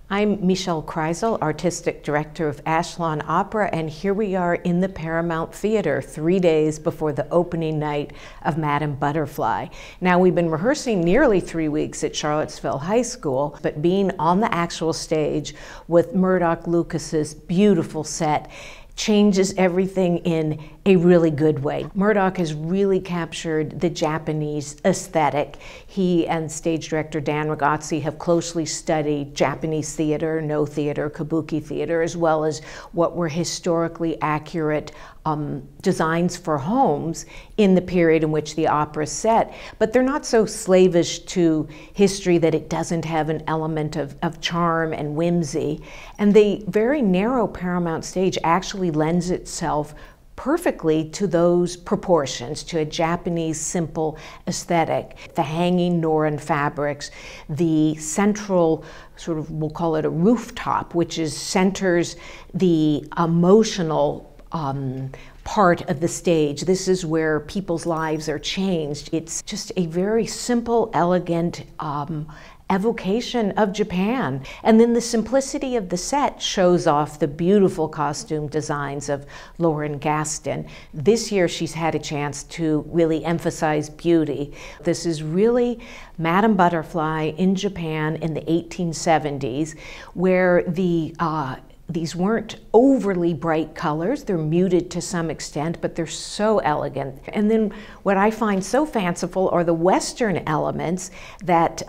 I'm Michelle Krisel, Artistic Director of Ashlon Opera, and here we are in the Paramount Theater 3 days before the opening night of Madama Butterfly. Now, we've been rehearsing nearly 3 weeks at Charlottesville High School, but being on the actual stage with Murdoch Lucas's beautiful set changes everything in a really good way. Murdoch has really captured the Japanese aesthetic. He and stage director Dan Ragazzi have closely studied Japanese theater, no theater, kabuki theater, as well as what were historically accurate designs for homes in the period in which the opera is set. But they're not so slavish to history that it doesn't have an element of charm and whimsy. And the very narrow Paramount stage actually lends itself perfectly to those proportions, to a Japanese simple aesthetic. The hanging Norin fabrics, the central sort of, we'll call it a rooftop, which centers the emotional part of the stage. This is where people's lives are changed. It's just a very simple, elegant evocation of Japan. And then the simplicity of the set shows off the beautiful costume designs of Lauren Gaston. This year she's had a chance to really emphasize beauty. This is really Madama Butterfly in Japan in the 1870s, where these weren't overly bright colors. They're muted to some extent, but they're so elegant. And then what I find so fanciful are the Western elements that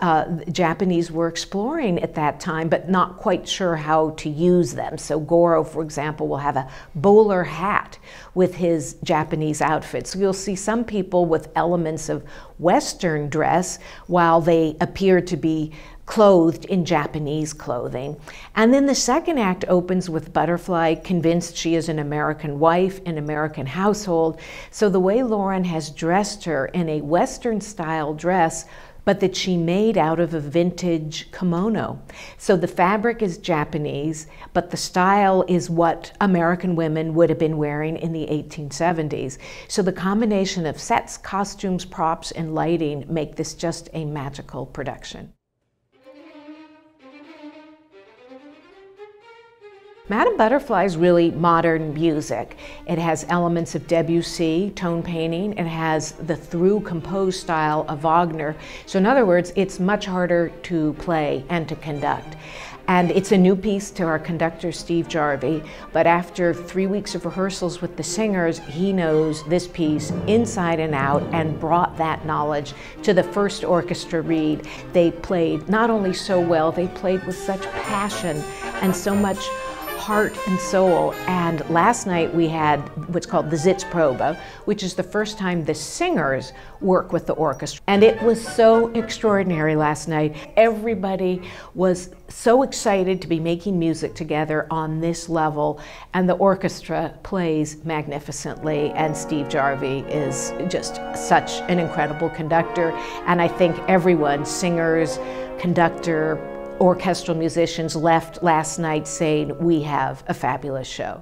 Japanese were exploring at that time, but not quite sure how to use them. So Goro, for example, will have a bowler hat with his Japanese outfit. So you'll see some people with elements of Western dress while they appear to be clothed in Japanese clothing. And then the second act opens with Butterfly convinced she is an American wife, an American household. So the way Lauren has dressed her in a Western style dress, but that she made out of a vintage kimono. So the fabric is Japanese, but the style is what American women would have been wearing in the 1870s. So the combination of sets, costumes, props, and lighting make this just a magical production. Madama Butterfly is really modern music. It has elements of Debussy, tone painting. It has the through composed style of Wagner. So in other words, it's much harder to play and to conduct. And it's a new piece to our conductor, Steve Jarvie, but after 3 weeks of rehearsals with the singers, he knows this piece inside and out and brought that knowledge to the first orchestra read. They played not only so well, they played with such passion and so much heart and soul. And last night we had what's called the Sitzprobe, which is the first time the singers work with the orchestra. And it was so extraordinary last night. Everybody was so excited to be making music together on this level, and the orchestra plays magnificently, and Steve Jarvie is just such an incredible conductor. And I think everyone, singers, conductor, orchestral musicians, left last night saying, we have a fabulous show.